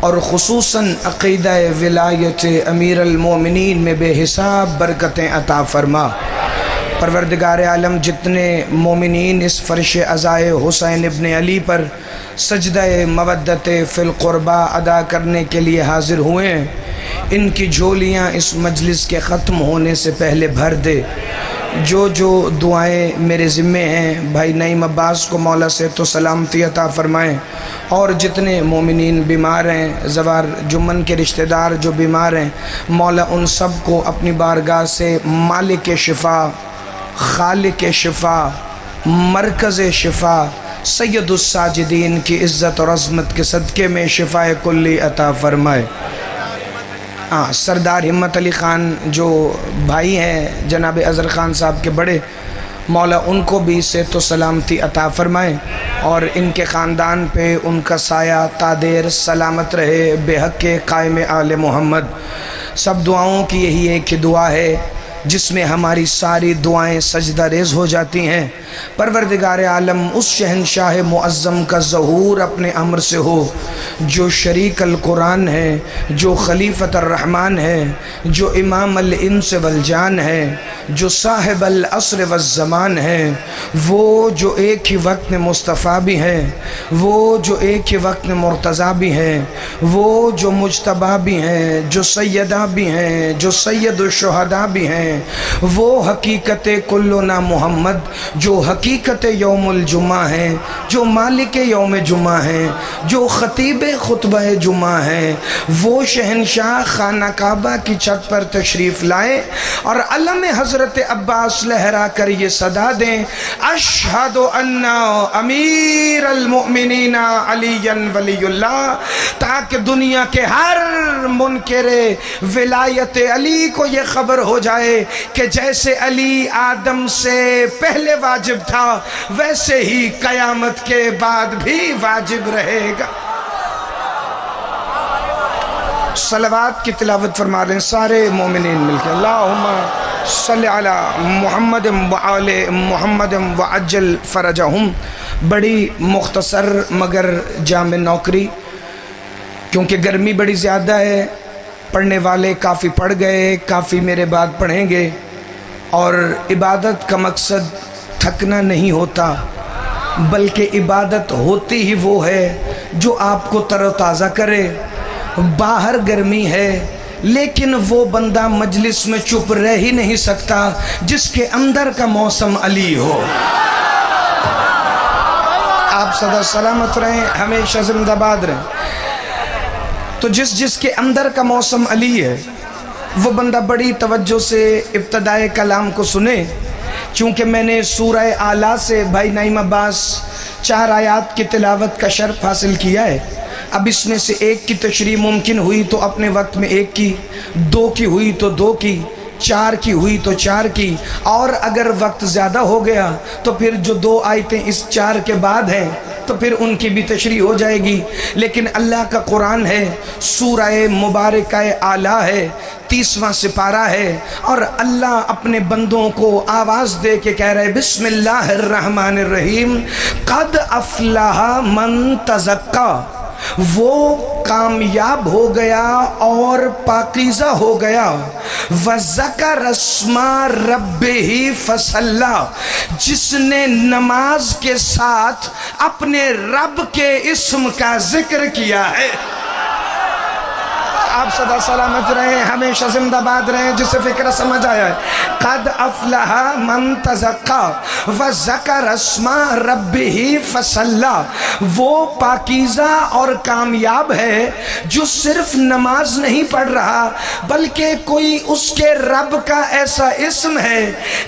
اور خصوصاً عقیدہ ولایت امیر المومنین میں بے حساب برکتیں عطا فرما۔ پروردگار عالم جتنے مومنین اس فرش عزائے حسین ابن علی پر سجدہ مودت فی القربہ ادا کرنے کے لیے حاضر ہوئے ہیں، ان کی جھولیاں اس مجلس کے ختم ہونے سے پہلے بھر دے۔ جو دعائیں میرے ذمے ہیں، بھائی نعیم عباس کو مولا سے تو سلامتی عطا فرمائیں، اور جتنے مومنین بیمار ہیں، زوار جمن کے رشتہ دار جو بیمار ہیں، مولا ان سب کو اپنی بارگاہ سے مالک شفا، خالق شفا، مرکز شفا، سید الساجدین کی عزت اور عظمت کے صدقے میں شفا کلی عطا فرمائے۔ سردار ہمت علی خان جو بھائی ہیں جناب اظہر خان صاحب کے بڑے، مولا ان کو بھی صحت و سلامتی عطا فرمائے، اور ان کے خاندان پہ ان کا سایہ تادیر سلامت رہے بے حق کے قائم آل محمد۔ سب دعاؤں کی یہی ایک دعا ہے جس میں ہماری ساری دعائیں سجدہ ریز ہو جاتی ہیں۔ پروردگار عالم اس شہنشاہ معظم کا ظہور اپنے امر سے ہو جو شریک القرآن ہے، جو خلیفۃ الرحمن ہے، جو امام الانس والجان ہے، جو صاحب العصر والزمان ہے، وہ جو ایک ہی وقت میں مصطفیٰ بھی ہیں، وہ جو ایک ہی وقت میں مرتضیٰ بھی ہیں، وہ جو مجتبیٰ بھی ہیں، جو سیدہ بھی ہیں، جو سید الشہداء بھی ہیں، وہ حقیقت کلنا محمد، جو حقیقت یوم الجمعہ ہیں، جو مالک یوم جمعہ ہیں، جو خطیب خطبہ جمعہ ہیں، وہ شہنشاہ خانہ کعبہ کی چھت پر تشریف لائے اور علم حضرت عباس لہرا کر یہ صدا دیں، اشہد ان امیر المؤمنین علی ولی اللہ، تاکہ دنیا کے ہر منکر ولایت علی کو یہ خبر ہو جائے کہ جیسے علی آدم سے پہلے واجب تھا ویسے ہی قیامت کے بعد بھی واجب رہے گا۔ صلوات کی تلاوت فرما لیں سارے مومنین مل کے، اللہم صلی علی محمد وآل محمد وعجل فرجہم۔ بڑی مختصر مگر جامع نوکری، کیونکہ گرمی بڑی زیادہ ہے، پڑھنے والے کافی پڑھ گئے، کافی میرے بعد پڑھیں گے، اور عبادت کا مقصد تھکنا نہیں ہوتا، بلکہ عبادت ہوتی ہی وہ ہے جو آپ کو تر و تازہ کرے۔ باہر گرمی ہے لیکن وہ بندہ مجلس میں چپ رہ ہی نہیں سکتا جس کے اندر کا موسم علی ہو۔ آپ سدا سلامت رہیں، ہمیشہ زندہ باد رہیں۔ تو جس کے اندر کا موسم علی ہے وہ بندہ بڑی توجہ سے ابتدائے کلام کو سنے، چونکہ میں نے سورہ اعلیٰ سے بھائی نعیم عباس 4 آیات کی تلاوت کا شرف حاصل کیا ہے۔ اب اس میں سے ایک کی تشریح ممکن ہوئی تو اپنے وقت میں ایک کی، 2 کی ہوئی تو 2 کی، 4 کی ہوئی تو 4 کی، اور اگر وقت زیادہ ہو گیا تو پھر جو 2 آیتیں اس 4 کے بعد ہیں تو پھر ان کی بھی تشریح ہو جائے گی۔ لیکن اللہ کا قرآن ہے، سورہ مبارکہ اعلیٰ ہے، 30واں سپارہ ہے، اور اللہ اپنے بندوں کو آواز دے کے کہہ رہے بسم اللہ الرحمن الرحیم، قد افلح من تزکا، وہ کامیاب ہو گیا اور پاکیزہ ہو گیا، وَذَكَرَ اسْمَ رَبِّهِ فَصَلَّى، جس نے نماز کے ساتھ اپنے رب کے اسم کا ذکر کیا ہے۔ آپ صدا سلامت رہیں، ہمیشہ زندہ باد رہیں، جسے فکر سمجھ آیا ہے۔ قد افلح من تزکا وذکر اسم ربہ فصلی، وہ پاکیزہ اور کامیاب ہے جو صرف نماز نہیں پڑھ رہا بلکہ کوئی اس کے رب کا ایسا اسم ہے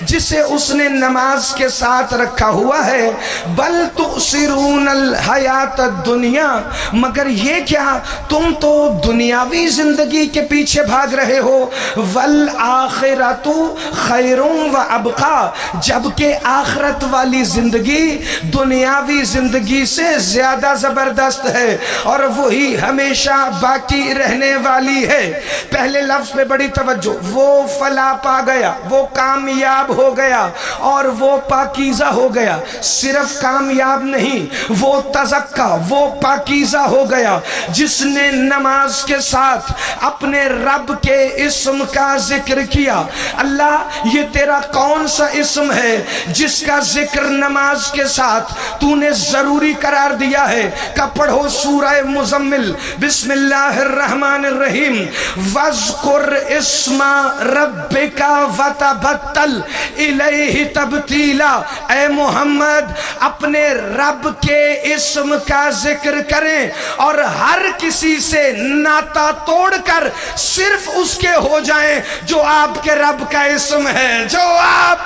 جسے اس نے نماز کے ساتھ رکھا ہوا ہے۔ بل تؤثرون الحیات الدنیا، مگر یہ کیا، تم تو دنیاوی زندگی کے پیچھے بھاگ رہے ہو، والآخرۃ خیر و ابقا، جبکہ آخرت والی زندگی دنیاوی زندگی سے زیادہ زبردست ہے اور وہی ہمیشہ باقی رہنے والی ہے۔ پہلے لفظ پہ بڑی توجہ، وہ فلاح پا گیا، وہ کامیاب ہو گیا اور وہ پاکیزہ ہو گیا۔ صرف کامیاب نہیں، وہ تزکا، وہ پاکیزہ ہو گیا جس نے نماز کے ساتھ اپنے رب کے اسم کا ذکر کیا۔ اللہ یہ تیرا کون سا اسم ہے جس کا ذکر نماز کے ساتھ تو نے ضروری قرار دیا ہے؟ کہ پڑھو سورہ مزمل، بسم اللہ الرحمن الرحیم، وَاذْكُرْ اسْمَ رَبِّكَ وَتَبَتَّلْ إِلَيْهِ تَبْتِيلًا۔ اے محمد اپنے رب کے اسم کا ذکر کریں اور ہر کسی سے ناتا توڑ کر صرف اس کے ہو جائیں جو آپ کے رب کا اسم ہے۔ جو آپ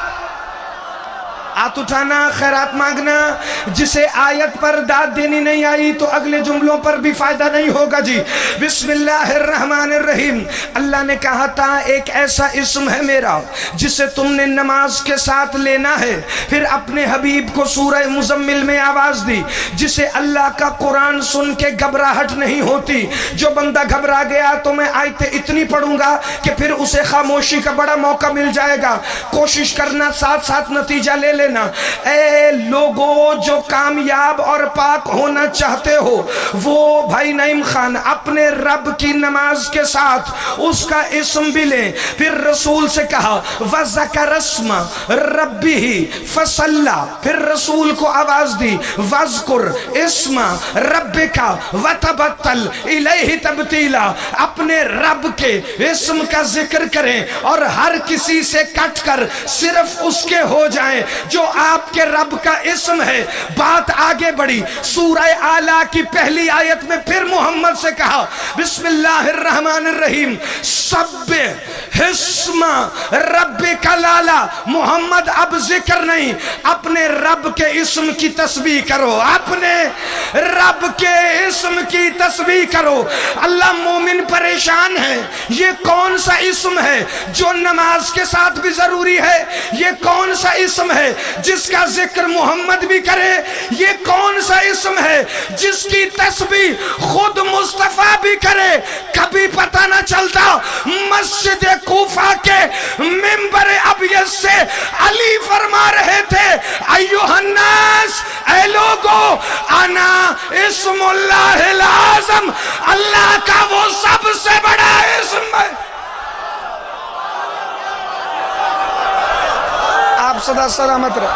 ہاتھ اٹھانا، خیرات مانگنا، جسے آیت پر داد دینی نہیں آئی تو اگلے جملوں پر بھی فائدہ نہیں ہوگا جی۔ بسم اللہ الرحمن الرحیم، اللہ نے کہا تھا ایک ایسا اسم ہے میرا جسے تم نے نماز کے ساتھ لینا ہے۔ پھر اپنے حبیب کو سورہ مزمل میں آواز دی، جسے اللہ کا قرآن سن کے گھبراہٹ نہیں ہوتی۔ جو بندہ گھبرا گیا تو میں آیتیں اتنی پڑھوں گا کہ پھر اسے خاموشی کا بڑا موقع مل جائے گا۔ کوشش کرنا ساتھ ساتھ نتیجہ لے لینا۔ اے لوگوں جو کامیاب اور پاک ہونا چاہتے ہو، وہ بھائی نعیم خان اپنے رب کی نماز کے ساتھ اس کا اسم بھی لیں۔ پھر رسول سے کہا وَذَكَرَ اسْمَ رَبِّهِ فَصَلَّى، پھر رسول کو آواز دی وَاذْكُرْ اسْمَ رَبِّكَ وَتَبَتَّلْ إِلَيْهِ تَبْتِيلًا، اپنے رب کے اسم کا ذکر کریں اور ہر کسی سے کٹ کر صرف اس کے ہو جائیں جو آپ کے رب کا اسم ہے۔ بات آگے بڑھی، سورہ اعلیٰ کی پہلی آیت میں پھر محمد سے کہا بسم اللہ الرحمن الرحیم، سبح اسم ربک الاعلیٰ۔ محمد اب ذکر نہیں، اپنے رب کے اسم کی تسبیح کرو، اپنے رب کے اسم کی تسبیح کرو۔ اللہ مومن پریشان ہے، یہ کون سا اسم ہے جو نماز کے ساتھ بھی ضروری ہے؟ یہ کون سا اسم ہے جس کا ذکر محمد بھی کرے؟ یہ کون سا اسم ہے جس کی تسبیح خود مصطفیٰ بھی کرے؟ کبھی پتہ نہ چلتا مسجد کوفہ کے منبر ابیض سے علی فرما رہے تھے ایھا الناس، اے لوگو، انا اسم اللہ العظم، اللہ کا وہ سب سے بڑا اسم ہے۔ آپ صدا سلامت رہے۔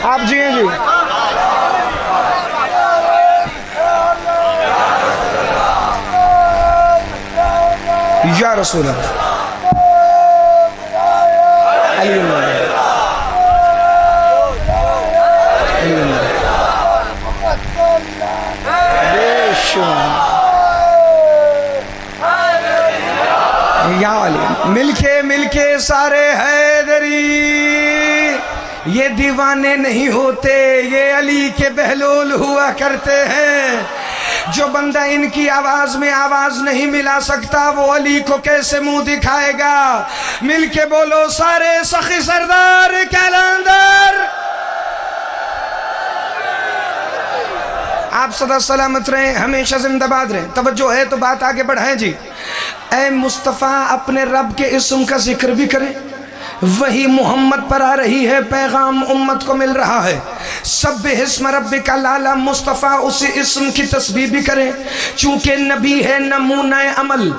آپ جی ہیں جی۔ یا رسول اللہ علی اللہ بے شمار یا علی، مل کے سارے حیدری، یہ دیوانے نہیں ہوتے، یہ علی کے بہلول ہوا کرتے ہیں۔ جو بندہ ان کی آواز میں آواز نہیں ملا سکتا وہ علی کو کیسے منہ دکھائے گا؟ مل کے بولو سارے سخی سردار کیلندر۔ آپ صدا سلامت رہیں، ہمیشہ زندہ باد رہیں۔ توجہ ہے تو بات آگے بڑھائیں جی۔ اے مصطفیٰ اپنے رب کے اسم کا ذکر بھی کریں، وہی محمد پر آ رہی ہے، پیغام امت کو مل رہا ہے۔ سبح اسم ربک الاعلیٰ، مصطفیٰ اسی اسم کی تسبیح بھی کریں، چونکہ نبی ہے نمونہ عمل،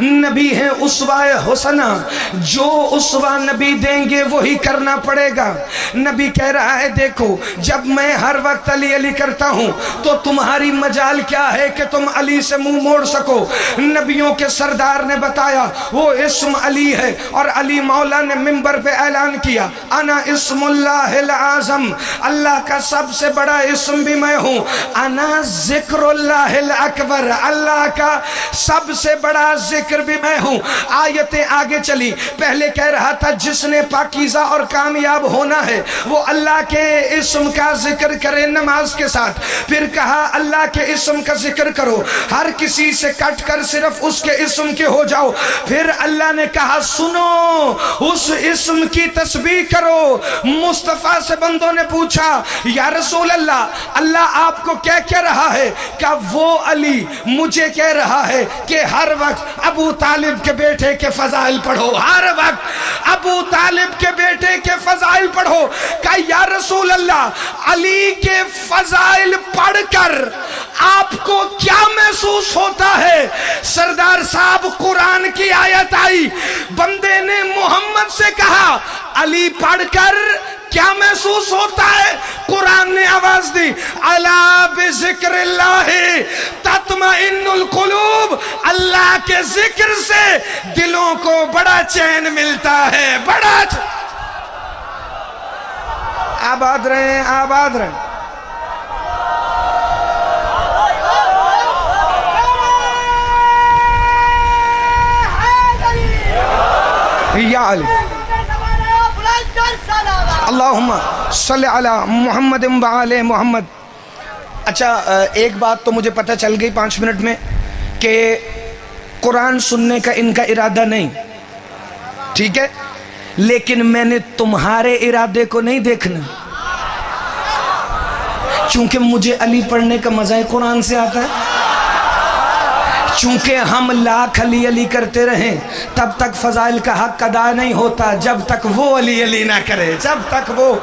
نبی ہے اسوہ حسنہ، جو اسوہ نبی دیں گے وہی کرنا پڑے گا۔ نبی کہہ رہا ہے دیکھو جب میں ہر وقت علی علی کرتا ہوں تو تمہاری مجال کیا ہے کہ تم علی سے منہ موڑ سکو؟ نبیوں کے سردار نے بتایا وہ اسم علی ہے، اور علی مولا نے منبر پہ اعلان کیا انا اسم اللہ العظم، اللہ کا کا سب سے بڑا اسم بھی میں ہوں، انا ذکراللہ الاکبر، اللہ کا سب سے بڑا ذکر بھی میں ہوں۔ آیتیں آگے چلی، پہلے کہہ رہا تھا جس نے پاکیزہ اور کامیاب ہونا ہے وہ اللہ کے اسم کا ذکر کرے نماز کے ساتھ، پھر کہا اللہ کے اسم کا ذکر کرو، ہر کسی سے کٹ کر صرف اس کے اسم کے ہو جاؤ، پھر اللہ نے کہا سنو اس اسم کی تسبیح کرو۔ مصطفیٰ سے بندوں نے پوچھا یا رسول اللہ، اللہ آپ کو کہہ رہا ہے؟ کہ وہ علی مجھے کہہ رہا ہے کہ ہر وقت ابو طالب کے بیٹے کے فضائل پڑھو، ہر وقت ابو طالب کے بیٹے کے فضائل پڑھو۔ کہ یا رسول اللہ علی کے فضائل پڑھ کر آپ کو کیا محسوس ہوتا ہے؟ سردار صاحب قرآن کی آیت آئی، بندے نے محمد سے کہا علی پڑھ کر کیا محسوس ہوتا ہے؟ قرآن نے آواز دی الا بذکر اللہ تطمئن القلوب، اللہ کے ذکر سے دلوں کو بڑا چین ملتا ہے، بڑا آباد رہیں، آباد رہیں۔ یا علی اللہم صلی علی محمد وآل محمد۔ اچھا ایک بات تو مجھے پتہ چل گئی 5 منٹ میں کہ قرآن سننے کا ان کا ارادہ نہیں، ٹھیک ہے، لیکن میں نے تمہارے ارادے کو نہیں دیکھنا، چونکہ مجھے علی پڑھنے کا مزہ قرآن سے آتا ہے۔ چونکہ ہم لاکھ علی علی کرتے رہیں تب تک فضائل کا حق ادا نہیں ہوتا، جب تک وہ علی علی نہ کرے، جب تک وہ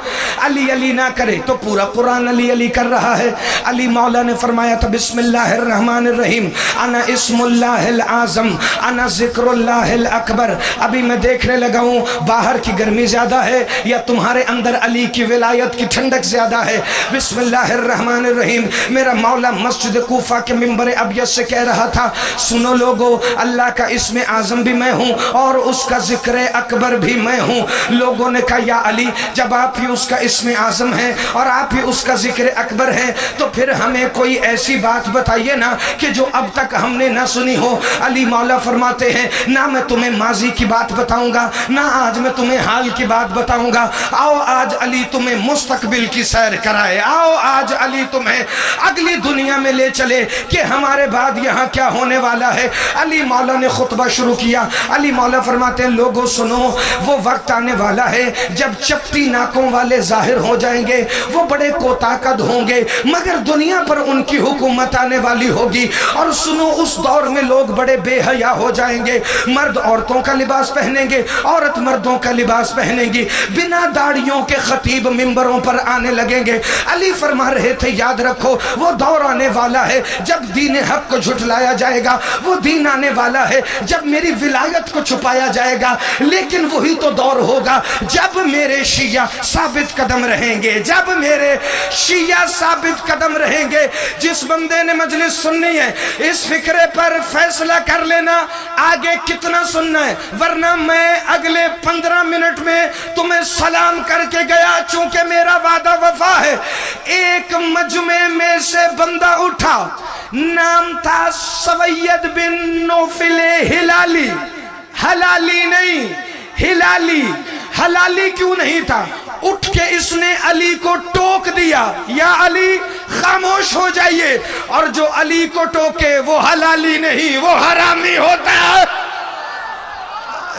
علی علی نہ کرے۔ تو پورا قرآن علی علی کر رہا ہے۔ علی مولا نے فرمایا تھا بسم اللہ الرحمن الرحیم، انا اسم اللہ العظم، انا ذکر اللہ الاکبر۔ ابھی میں دیکھنے لگا ہوں باہر کی گرمی زیادہ ہے یا تمہارے اندر علی کی ولایت کی ٹھنڈک زیادہ ہے۔ بسم اللہ الرحمن الرحیم، میرا مولا مسجد کوفہ کے منبر ابیض سے کہہ رہا تھا سنو لوگو، اللہ کا اسم اعظم بھی میں ہوں اور اس کا ذکر اکبر بھی میں ہوں۔ لوگوں نے کہا یا علی جب آپ ہی اس کا اسم اعظم ہیں اور آپ ہی اس کا ذکر اکبر ہیں تو پھر ہمیں کوئی ایسی بات بتائیے نا کہ جو اب تک ہم نے نہ سنی ہو۔ علی مولا فرماتے ہیں نہ میں تمہیں ماضی کی بات بتاؤں گا، نہ آج میں تمہیں حال کی بات بتاؤں گا، آؤ آج علی تمہیں مستقبل کی سیر کرائے، آؤ آج علی تمہیں اگلی دنیا میں لے چلے کہ ہمارے بعد یہاں کیا ہونے والا ہے۔ علی مولا نے خطبہ شروع کیا۔ علی مولا فرماتے ہیں لوگوں سنو، وہ وقت آنے والا ہے جب چپٹی ناکوں والے ظاہر ہو جائیں گے، وہ بڑے کوتاقد ہوں گے مگر دنیا پر ان کی حکومت آنے والی ہوگی۔ اور سنو اس دور میں لوگ بڑے بے حیا ہو جائیں گے، مرد عورتوں کا لباس پہنیں گے، عورت مردوں کا لباس پہنیں گی، بنا داڑھیوں کے خطیب منبروں پر آنے لگیں گے۔ علی فرما رہے تھے یاد رکھو وہ دور آنے والا ہے جب دین حق کو جھٹلایا جائے گا، وہ دین آنے والا ہے جب میری ولایت کو چھپایا جائے گا، لیکن وہی تو دور ہوگا جب میرے شیعہ ثابت قدم رہیں گے، جب میرے شیعہ ثابت قدم رہیں گے۔ جس بندے نے مجلس سننی ہے اس فکرے پر فیصلہ کر لینا آگے کتنا سننا ہے، ورنہ میں اگلے 15 منٹ میں تمہیں سلام کر کے گیا، چونکہ میرا وعدہ وفا ہے۔ ایک مجمع میں سے بندہ اٹھا، نام تھا سوید بن نوفل ہلالی، ہلالی نہیں ہلالی۔ ہلالی کیوں نہیں تھا؟ اٹھ کے اس نے علی کو ٹوک دیا یا علی خاموش ہو جائیے، اور جو علی کو ٹوکے وہ ہلالی نہیں وہ حرامی ہوتا ہے۔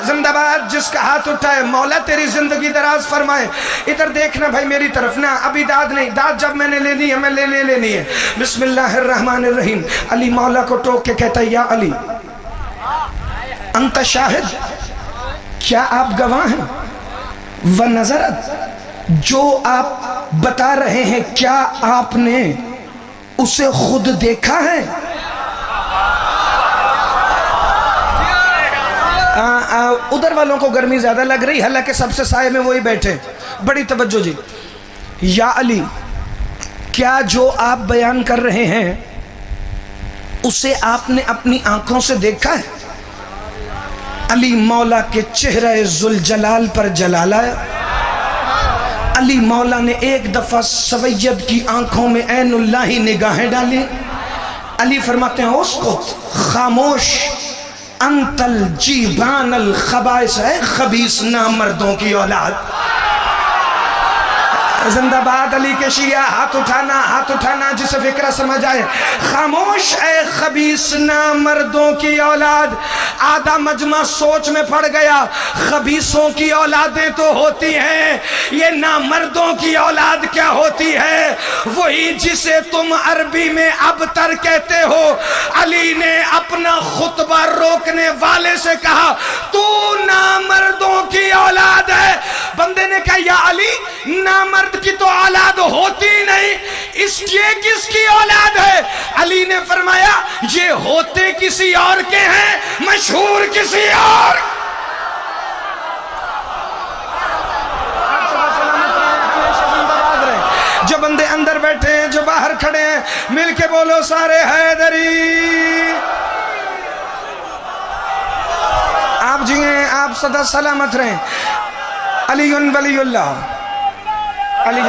زندہ باد جس کا ہاتھ اٹھائے، مولا تیری زندگی دراز فرمائے۔ ادھر دیکھنا بھائی میری طرف، نہ ابھی داد نہیں، داد جب میں نے لینی ہے میں لینی ہے۔ بسم اللہ الرحمن الرحیم۔ علی مولا کو ٹوک کے کہتا ہے یا علی انت شاہد، کیا آپ گواہ ہیں؟ ونظرت، جو آپ بتا رہے ہیں کیا آپ نے اسے خود دیکھا ہے؟ ادھر والوں کو گرمی زیادہ لگ رہی، حالانکہ سب سے سائے میں وہی بیٹھے۔ بڑی توجہ جی۔ یا علی کیا جو آپ بیان کر رہے ہیں اسے آپ نے اپنی آنکھوں سے دیکھا ہے؟ علی مولا کے چہرہ ذوالجلال پر جلال آیا، علی مولا نے ایک دفعہ سوید کی آنکھوں میں عین اللہ نگاہیں ڈالی. علی فرماتے ہیں اسکت، خاموش، انت الجیبان الخبائث، ہے خبیث نامردوں کی اولاد. زندہ باد علی کے شیعہ، ہاتھ اٹھانا جسے فکرہ سمجھ آئے. خاموش اے خبیث نامردوں کی اولاد. آدھا مجمع سوچ میں پڑ گیا، خبیثوں کی اولادیں تو ہوتی ہیں، یہ نامردوں کی اولاد کیا ہوتی ہے؟ وہی جسے تم عربی میں ابتر کہتے ہو. علی نے اپنا خطبہ روکنے والے سے کہا تو نامردوں کی اولاد ہے. بندے نے کہا یا علی، نامرد کی تو اولاد ہوتی نہیں، اس یہ کس کی اولاد ہے؟ علی نے فرمایا یہ ہوتے کسی اور کے ہیں، مشہور کسی اور. جو بندے اندر بیٹھے ہیں، جو باہر کھڑے ہیں، مل کے بولو سارے حیدری. آپ جیئیں، آپ صدا سلامت رہیں. علی ولی اللہ، علی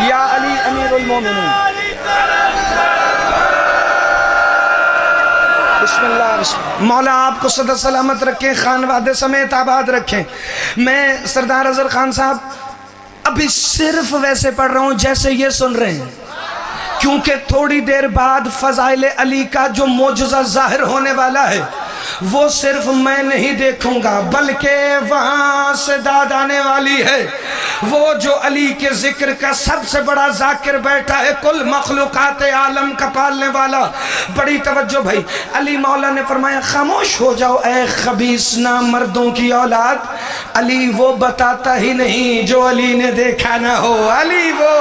یا علی امیر المومنین. بسم اللہ. مولا آپ کو صدا سلامت رکھیں، خانوادے سمیت آباد رکھیں. میں سردار اظہر خان صاحب ابھی صرف ویسے پڑھ رہا ہوں جیسے یہ سن رہے ہیں، کیونکہ تھوڑی دیر بعد فضائل علی کا جو معجزہ ظاہر ہونے والا ہے وہ صرف میں نہیں دیکھوں گا، بلکہ وہاں سے داد آنے والی ہے. وہ جو علی کے ذکر کا سب سے بڑا ذاکر بیٹھا ہے، کل مخلوقات عالم کا پالنے والا. بڑی توجہ بھائی. علی مولا نے فرمایا خاموش ہو جاؤ اے خبیث نامردوں کی اولاد. علی وہ بتاتا ہی نہیں جو علی نے دیکھا نہ ہو. علی وہ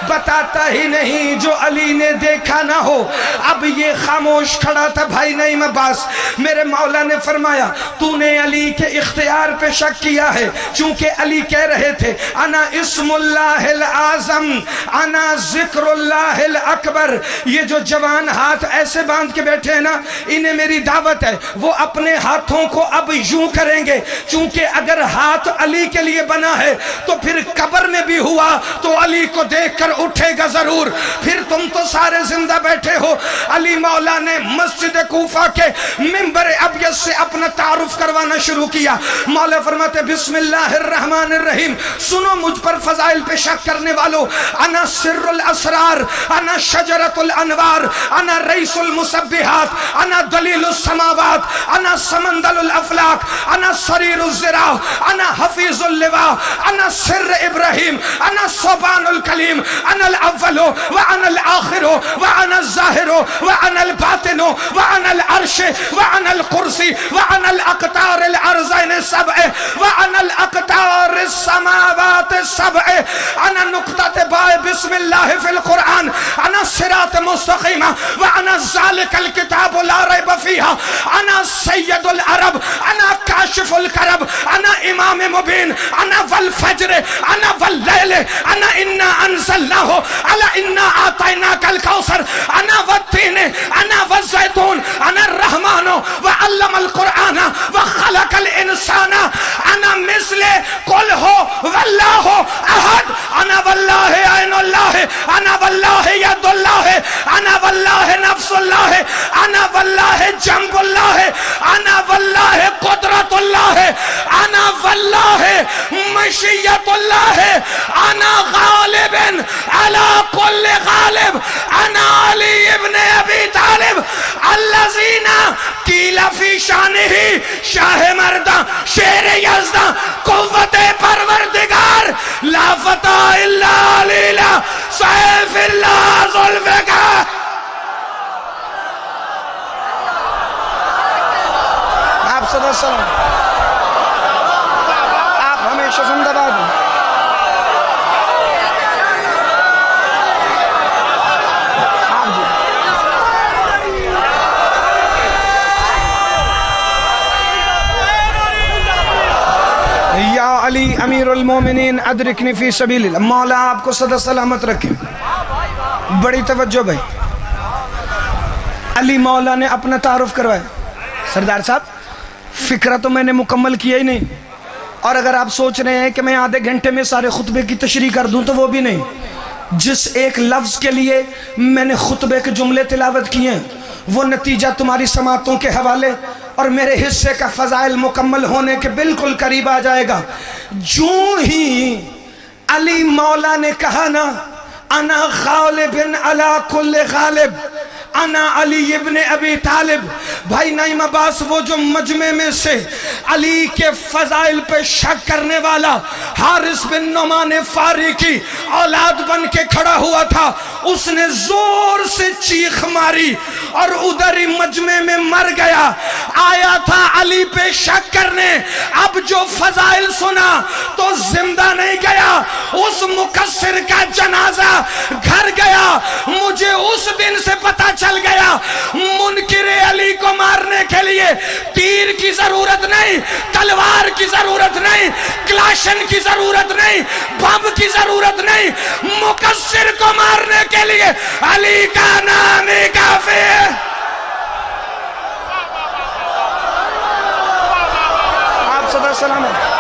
بتاتا ہی نہیں جو علی نے دیکھا نہ ہو. اب یہ خاموش کھڑا تھا بھائی نعیم عباس. میرے مولا نے فرمایا تو نے علی کے اختیار پہ شک کیا ہے، چونکہ علی کہہ رہے تھے انا اسم اللہ العظم، انا ذکر اللہ الاکبر. یہ جو جوان ہاتھ ایسے باندھ کے بیٹھے ہیں نا، انہیں میری دعوت ہے، وہ اپنے ہاتھوں کو اب یوں کریں گے، چونکہ اگر ہاتھ علی کے لیے بنا ہے تو پھر قبر میں بھی ہوا تو علی کو دیکھ کر اٹھے گا ضرور. پھر تم تو سارے زندہ بیٹھے ہو. علی مولا نے مسجد کوفہ کے منبر ابیض سے اپنا تعارف کروانا شروع کیا. مولا فرماتے بسم اللہ الرحمن الرحیم. سنو مجھ پر فضائل پہ شک کرنے والو، انا سر الاسرار، انا شجرت الانوار، انا رئیس المسبحات، انا دلیل السماوات، انا سمندل الافلاک، انا سریر الزراع، انا حفیظ اللواء، انا سر ابراہیم، انا صوبان الکلیم، انا الاول وانا الاخر وانا الظاہر وانا الباطن وانا العرش وانا القرسی وانا الاقطار الارضین السبع وانا الاقطار السماوات السبع، انا نقطة باء بسم اللہ فی القرآن، انا صراط مستقیم، وانا ذالک الکتاب لا ریب فیہا، انا سید العرب، انا کاشف الکرب، انا امام مبین، انا والفجر، انا واللیل، انا انا انزلناہ، انا آتیناک الکوثر، انا والتین، انا والزیتون، انا الرحمن وعلم القرآن وخلق الانسان، انا مثل قل ہو واللہ احد، انا واللہ عین اللہ، انا واللہ ید اللہ، انا واللہ نفس اللہ، انا واللہ جنب اللہ، انا واللہ قدرت اللہ، انا واللہ مشیت اللہ، انا غالب علی کل غالب، انا علی ابن ابی طالب الذین قیل فی شانہ شاہ مردہ شیر یزدہ قوت پروردگار لا فتح الا علیلہ سیف اللہ ذوالفقار. آپ صدا سلام، آپ ہمیشہ زندہ باد ہیں. یا علی امیر المومنین ادرکنی فی سبیل اللہ. مولا آپ کو صدا سلامت رکھیں. بڑی توجہ بھائی. علی مولا نے اپنا تعارف کروایا. سردار صاحب فکرہ تو میں نے مکمل کیا ہی نہیں، اور اگر آپ سوچ رہے ہیں کہ میں آدھے گھنٹے میں سارے خطبے کی تشریح کر دوں تو وہ بھی نہیں. جس ایک لفظ کے لیے میں نے خطبے کے جملے تلاوت کیے ہیں وہ نتیجہ تمہاری سماعتوں کے حوالے اور میرے حصے کا فضائل مکمل ہونے کے بالکل قریب آ جائے گا. جو ہی علی مولا نے کہا نا انا غالب علی کل غالب، انا علی ابن ابی طالب، بھائی نعیم عباس وہ جو مجمع میں سے علی کے فضائل پہ شک کرنے والا حارث بن نعمان فاری کی اولاد بن کے کھڑا ہوا تھا، اس نے زور سے چیخ ماری اور ادھر ہی مجمع میں مر گیا. آیا تھا علی پہ شک کرنے، اب جو فضائل سنا تو زندہ نہیں گیا، اس مقصر کا جنازہ گھر گیا. مجھے اس دن سے پتہ چل گیا منکر علی کو مارنے کے لیے تیر کی ضرورت نہیں، تلوار کی ضرورت نہیں، کلاشن کی ضرورت نہیں، بم کی ضرورت نہیں، مقصر کو مارنے کے لیے علی کا نام ہی کافی ہے. آپ صدا سلام ہے.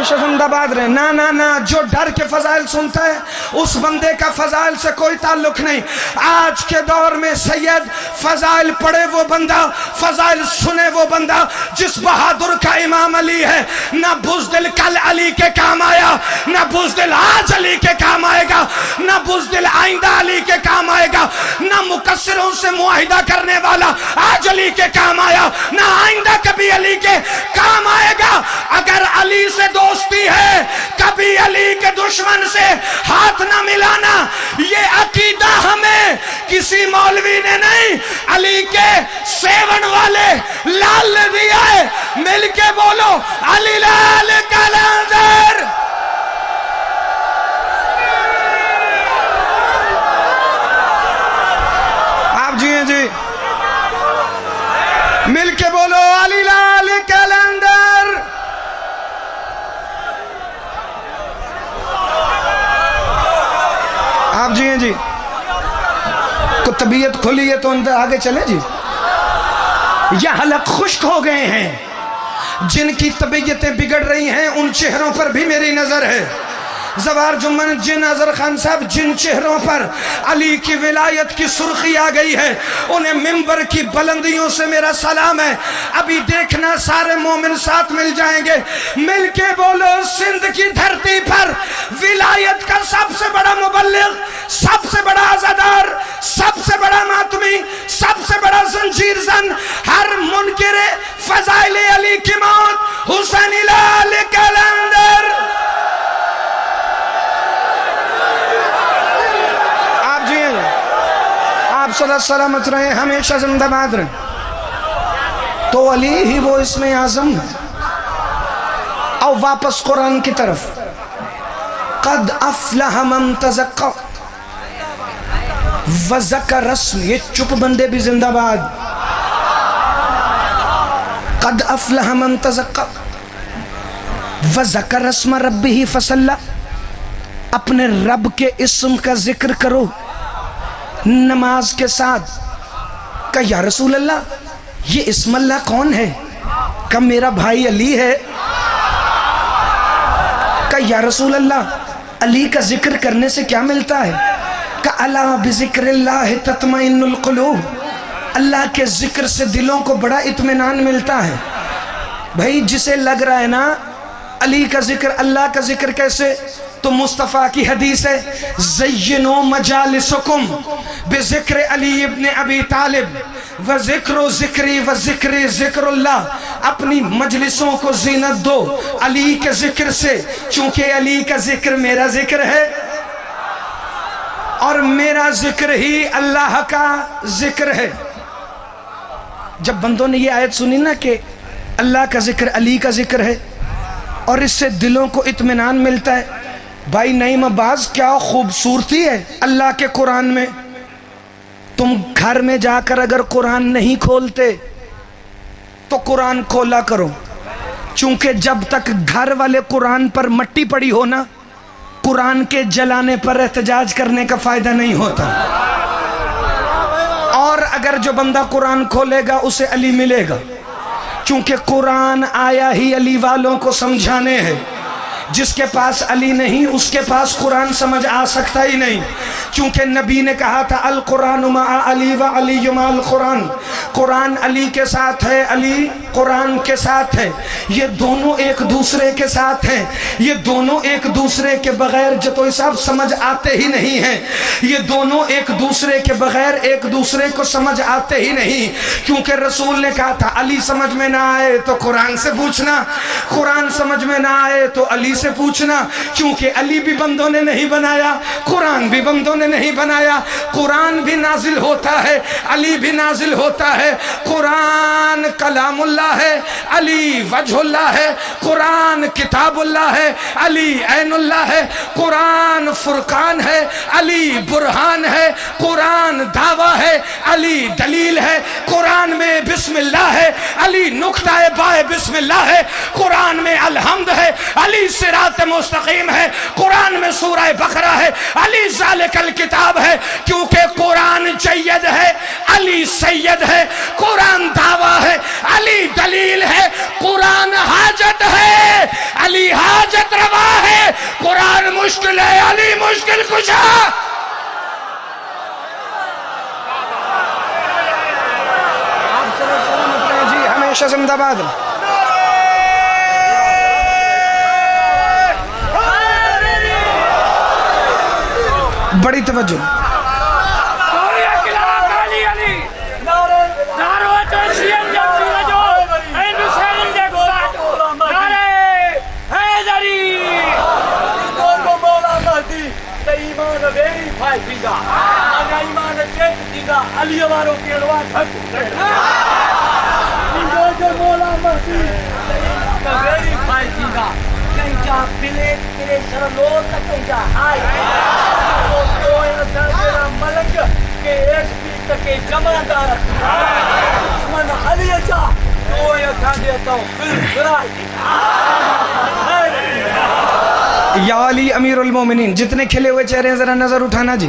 زندہ باد رہے. نا نا نا، جو ڈر کے فضائل سنتا ہے اس بندے کا فضائل سے کوئی تعلق نہیں. آج کے دور میں سید فضائل پڑھے وہ بندہ، فضائل سنے وہ بندہ جس بہادر کا امام علی ہے. نہ بزدل کل علی کے کام آیا، نہ بزدل آج علی کے کام آئے گا، نہ بزدل آئندہ علی کے کام آئے گا، نہ مقصروں سے معاہدہ کرنے والا آج علی کے کام آیا، نہ آئندہ کبھی علی کے کام آئے گا. اگر علی سے دوستی ہے کبھی علی کے دشمن سے ہاتھ نہ ملانا. یہ عقیدہ ہمیں کسی مولوی نے نہیں، علی کے سیون والے لال نے دیا ہے. مل کے بولو علی لال کلندر. آپ جی ہیں جی، مل کے بولو علی لال کلندر. آپ جی ہیں جی، کو طبیعت کھلی ہے تو اندر آگے چلیں جی. یہ حلق خشک ہو گئے ہیں، جن کی طبیعتیں بگڑ رہی ہیں ان چہروں پر بھی میری نظر ہے. زوار جمن جن اظہر خان صاحب جن چہروں پر علی کی ولایت کی سرخی آ گئی ہے انہیں ممبر کی بلندیوں سے میرا سلام ہے. ابھی دیکھنا سارے مومن ساتھ مل جائیں گے. مل کے بولو سندھ کی دھرتی پر ولایت کا سب سے بڑا مبلغ، سب سے بڑا عزادار، سب سے بڑا ماتمی، سب سے بڑا زنجیر زن، ہر منکر فضائل علی کی موت حسین لال کلندر. آپ صدا سلامت رہے، ہمیشہ زندہ باد رہے. تو علی ہی وہ اسم اعظم ہے. اور واپس قرآن کی طرف، قد افلح من تزکا وذکر اسم، یہ چپ بندے بھی زندہ باد. قد افلح من تزکا وذکر اسم ربہ فصلی، اپنے رب کے اسم کا ذکر کرو نماز کے ساتھ. کہ یا رسول اللہ یہ اسم اللہ کون ہے؟ کہ میرا بھائی علی ہے. کہ یا رسول اللہ علی کا ذکر کرنے سے کیا ملتا ہے؟ کہ الا بذکر اللہ تطمئن القلوب، اللہ کے ذکر سے دلوں کو بڑا اطمینان ملتا ہے. بھائی جسے لگ رہا ہے نا علی کا ذکر، اللہ کا ذکر کیسے، تو مصطفیٰ کی حدیث ہے زینوا مجالسکم بذکر علی ابن ابی طالب وذکر ذکری وذکر ذکر اللہ. اپنی مجلسوں کو زینت دو علی کے ذکر سے، چونکہ علی کا ذکر میرا ذکر ہے اور میرا ذکر ہی اللہ کا ذکر ہے. جب بندوں نے یہ آیت سنی نا کہ اللہ کا ذکر علی کا ذکر ہے اور اس سے دلوں کو اطمینان ملتا ہے، بھائی نعیم عباس کیا خوبصورتی ہے اللہ کے قرآن میں. تم گھر میں جا کر اگر قرآن نہیں کھولتے تو قرآن کھولا کرو، چونکہ جب تک گھر والے قرآن پر مٹی پڑی ہو نا، قرآن کے جلانے پر احتجاج کرنے کا فائدہ نہیں ہوتا. اور اگر جو بندہ قرآن کھولے گا اسے علی ملے گا، چونکہ قرآن آیا ہی علی والوں کو سمجھانے ہے۔ جس کے پاس علی نہیں اس کے پاس قرآن سمجھ آ سکتا ہی نہیں، چونکہ نبی نے کہا تھا القرآن مع علی و علی مع القرآن، قرآن علی کے ساتھ ہے، علی قرآن کے ساتھ ہے، یہ دونوں ایک دوسرے کے ساتھ ہیں، یہ دونوں ایک دوسرے کے بغیر جتوئی صاحب سمجھ آتے ہی نہیں ہیں، یہ دونوں ایک دوسرے کے بغیر ایک دوسرے کو سمجھ آتے ہی نہیں، کیونکہ رسول نے کہا تھا علی سمجھ میں نہ آئے تو قرآن سے پوچھنا، قرآن سمجھ میں نہ آئے تو علی سے پوچھنا، کیونکہ علی بھی بندوں نے نہیں بنایا، قرآن بھی بندوں نے نہیں بنایا، قرآن بھی نازل ہوتا ہے، علی بھی نازل ہوتا ہے، قرآن کلام اللہ ہے، علی وجہ اللہ ہے، قرآن کتاب اللہ ہے، علی عین اللہ ہے، قرآن فرقان ہے، علی برہان ہے، قرآن دعویٰ ہے، علی دلیل ہے، قرآن میں بسم اللہ ہے، علی نقطہ بائے بسم اللہ ہے، قرآن میں الحمد ہے، علی صراط مستقیم ہے، قرآن میں سورہ بقرہ ہے، علی ذالک الکتاب ہے، کیونکہ قرآن جید ہے، علی سید ہے، قرآن دعویٰ ہے، علی دلیل ہے، قرآن حاجت ہے، علی حاجت روا ہے، قرآن مشکل ہے، علی مشکل کشا۔ جی ہمیشہ زندہ باد۔ بڑی توجہ، علی وارو کیڑوا تھک جو مولا مہدی ویری فائٹ تھا کہیں جا پلیٹ کرے سر لو تک کہیں جا ہائی تو ایسا ملک کے ایس پی تک جمعدار من علی جا تو ایسا دیتا ہوں پھر یا علی امیر المومنین۔ جتنے کھلے ہوئے چہرے ہیں ذرا نظر اٹھانا جی،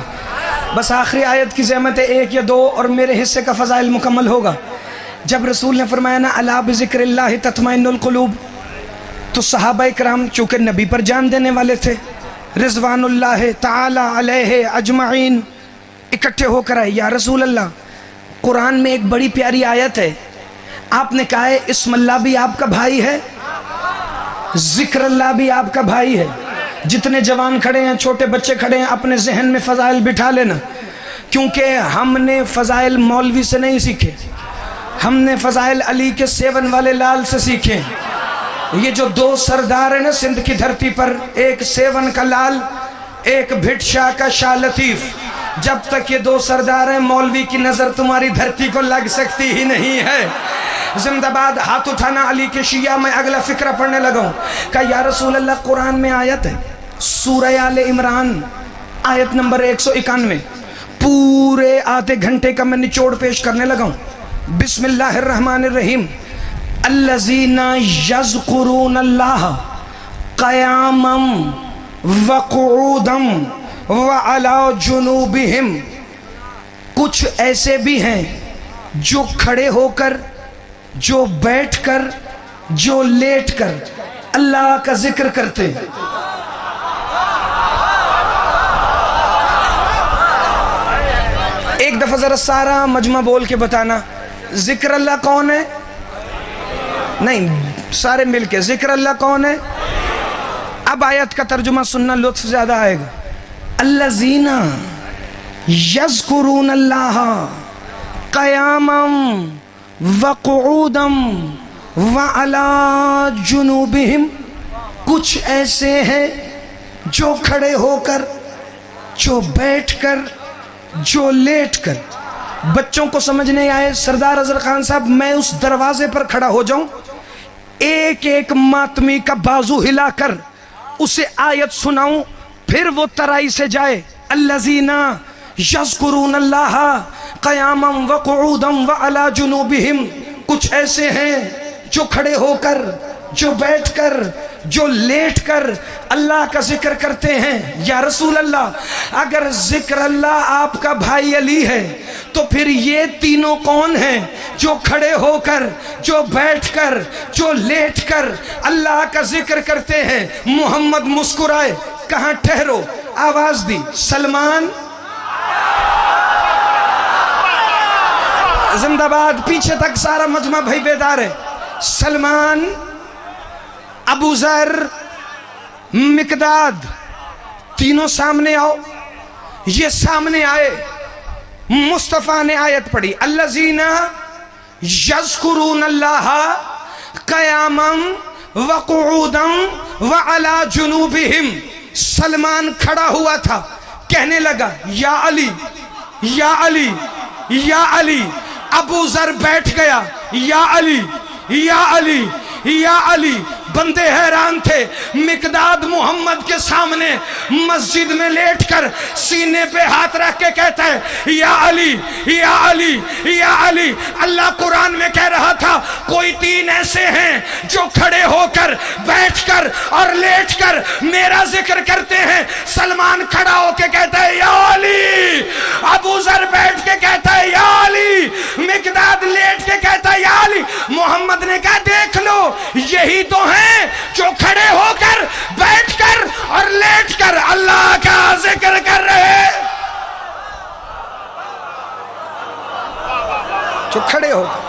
بس آخری آیت کی زحمت ہے، ایک یا دو اور میرے حصے کا فضائل مکمل ہوگا۔ جب رسول نے فرمایا نا الا بذکر اللہ تطمئن القلوب، تو صحابہ کرام چونکہ نبی پر جان دینے والے تھے رضوان اللہ تعالی علیہ اجمعین، اکٹھے ہو کر آئے، یا رسول اللہ قرآن میں ایک بڑی پیاری آیت ہے، آپ نے کہا ہے اسم اللہ بھی آپ کا بھائی ہے، ذکر اللہ بھی آپ کا بھائی ہے۔ جتنے جوان کھڑے ہیں، چھوٹے بچے کھڑے ہیں، اپنے ذہن میں فضائل بٹھا لینا، کیونکہ ہم نے فضائل مولوی سے نہیں سیکھے، ہم نے فضائل علی کے سیون والے لال سے سیکھے۔ یہ جو دو سردار ہیں نا سندھ کی دھرتی پر، ایک سیون کا لال، ایک بھٹ شاہ کا شاہ لطیف، جب تک یہ دو سردار ہیں مولوی کی نظر تمہاری دھرتی کو لگ سکتی ہی نہیں ہے۔ زندہ باد۔ ہاتھ اٹھانا علی کے شیعہ۔ میں اگلا فکرہ پڑھنے لگا ہوں کہ یا رسول اللہ قرآن میں آیت ہے سورہ آل عمران آیت نمبر 191، پورے آدھے گھنٹے کا میں نچوڑ پیش کرنے لگا ہوں۔ بسم اللہ الرحمن الرحیم۔ الذین یذکرون اللہ قیاما وقعودا وعلی جنوبہم، کچھ ایسے بھی ہیں جو کھڑے ہو کر، جو بیٹھ کر، جو لیٹ کر اللہ کا ذکر کرتے ہیں۔ ایک دفعہ ذرا سارا مجمع بول کے بتانا ذکر اللہ کون ہے؟ نہیں، سارے مل کے ذکر اللہ کون ہے؟ اب آیت کا ترجمہ سننا لطف زیادہ آئے گا۔ الذین یذکرون اللہ قیاما وقعودا وعلی جنوبہم، کچھ ایسے ہیں جو کھڑے ہو کر، جو بیٹھ کر، جو لیٹ کر۔ بچوں کو سمجھ نہیں آئے سردار اظہر خان صاحب، میں اس دروازے پر کھڑا ہو جاؤں، ایک ایک ماتمی کا بازو ہلا کر اسے آیت سناؤں، پھر وہ ترائی سے جائے۔ الذین یذکرون اللہ قیاما وقعودا وعلی جنوبہم، کچھ ایسے ہیں جو کھڑے ہو کر، جو بیٹھ کر، جو لیٹ کر اللہ کا ذکر کرتے ہیں۔ یا رسول اللہ اگر ذکر اللہ آپ کا بھائی علی ہے تو پھر یہ تینوں کون ہیں جو کھڑے ہو کر، جو بیٹھ کر، جو لیٹ کر اللہ کا ذکر کرتے ہیں؟ محمد مسکرائے، کہاں ٹھہرو، آواز دی، سلمان زندہ باد، پیچھے تک سارا مجمع بھائی بیدار ہے۔ سلمان، ابو ذر، مقداد، تینوں سامنے آؤ۔ یہ سامنے آئے، مصطفیٰ نے آیت پڑھی، الذین یذکرون اللہ قیاما وقعودا وعلی جنوبہم۔ سلمان کھڑا ہوا تھا، کہنے لگا یا علی یا علی یا علی۔ ابو ذر بیٹھ گیا، یا علی یا علی یا علی۔ بندے حیران تھے۔ مقداد محمد کے سامنے مسجد میں لیٹ کر سینے پہ ہاتھ رکھ کے کہتا ہے یا علی یا علی یا علی۔ اللہ قرآن میں کہہ رہا تھا کوئی تین ایسے ہیں جو کھڑے ہو کر، بیٹھ کر اور لیٹ کر میرا ذکر کرتے ہیں۔ سلمان کھڑا ہو کے کہتا ہے یا علی، ابو ذر بیٹھ کے کہتا ہے یا علی، مقداد لیٹ کے کہتا ہے یا علی۔ محمد نے کہا دیکھ لو یہی تو ہیں جو کھڑے ہو کر، بیٹھ کر اور لیٹ کر اللہ کا ذکر کر رہے، جو کھڑے ہو کر۔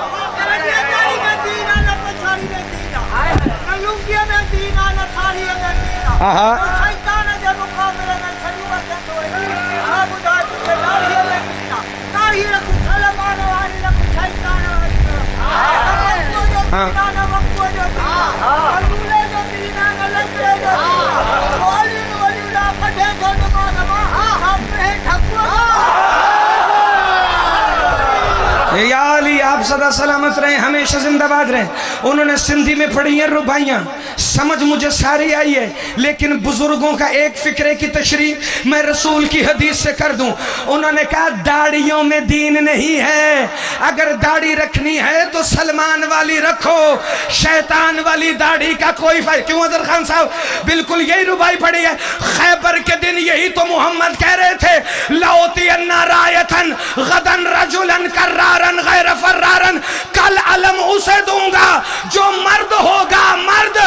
یا علی آپ سدا سلامت رہیں، ہمیشہ زندہ باد رہیں۔ انہوں نے سندھی میں پڑھی ہیں رباعیاں، سمجھ مجھے ساری آئی ہے، لیکن بزرگوں کا ایک فکرے کی تشریح میں رسول کی حدیث سے کر دوں۔ انہوں نے کہا داڑھیوں میں دین نہیں ہے، اگر داڑھی رکھنی ہے تو سلمان والی رکھو، شیطان والی داڑھی کا کوئی فائدہ۔ کیوں حضرت خان صاحب؟ بالکل یہی رباعی پڑھی ہے۔ خیبر کے دن یہی تو محمد کہہ رہے تھے لَأُوتِيَنَّ رَایَةً غَدًا رَجُلًا کَرَّارًا غیر فرارن، کل علم اسے دوں گا جو مرد ہوگا، مرد۔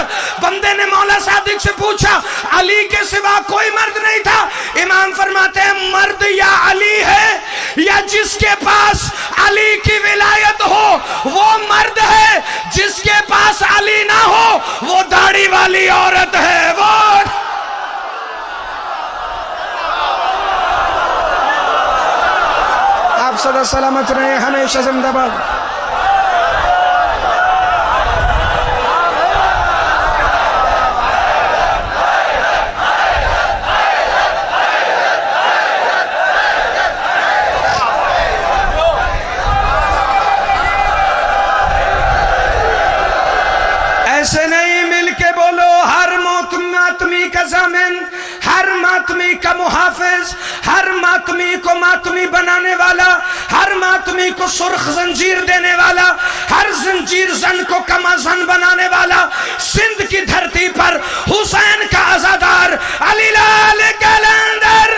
بندے نے مولا صادق سے پوچھا علی کے سوا کوئی مرد نہیں تھا؟ امام فرماتے ہیں مرد یا علی ہے یا جس کے پاس علی کی ولایت ہو وہ مرد ہے، جس کے پاس علی نہ ہو وہ داڑھی والی عورت ہے۔ وہ آپ سدا سلامت رہیں، ہمیشہ زندہ باد۔ ایسے نہیں، مل کے بولو، ہر ماتمی کا ضامن، ہر ماتمی کا محافظ، ہر ماتمی کو ماتمی بنانے والا، ہر ماتمی کو سرخ زنجیر دینے والا، ہر زنجیر زن کو کما زن بنانے والا، سندھ کی دھرتی پر حسین کا عزادار علی لال کلندر۔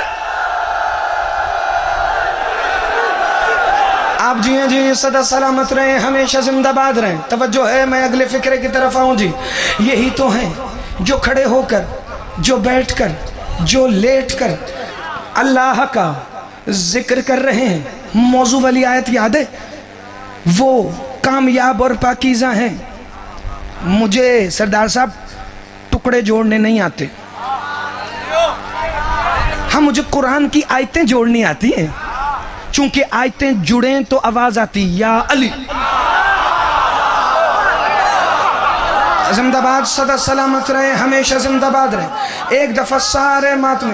آپ جی ہیں جی، سدا سلامت رہیں، ہمیشہ زندہ باد رہیں۔ توجہ ہے، میں اگلے فکرے کی طرف آؤں جی۔ یہی تو ہیں جو کھڑے ہو کر، جو بیٹھ کر، جو لیٹ کر اللہ کا ذکر کر رہے ہیں۔ موضوع والی آیت یاد ہے؟ وہ کامیاب اور پاکیزہ ہیں۔ مجھے سردار صاحب ٹکڑے جوڑنے نہیں آتے، ہاں مجھے قرآن کی آیتیں جوڑنی آتی ہیں، چونکہ آیتیں جڑیں تو آواز آتی یا علی۔ زندہ باد، سدا سلامت رہے، ہمیشہ زندہ باد رہے۔ ایک دفعہ سارے ماتمے،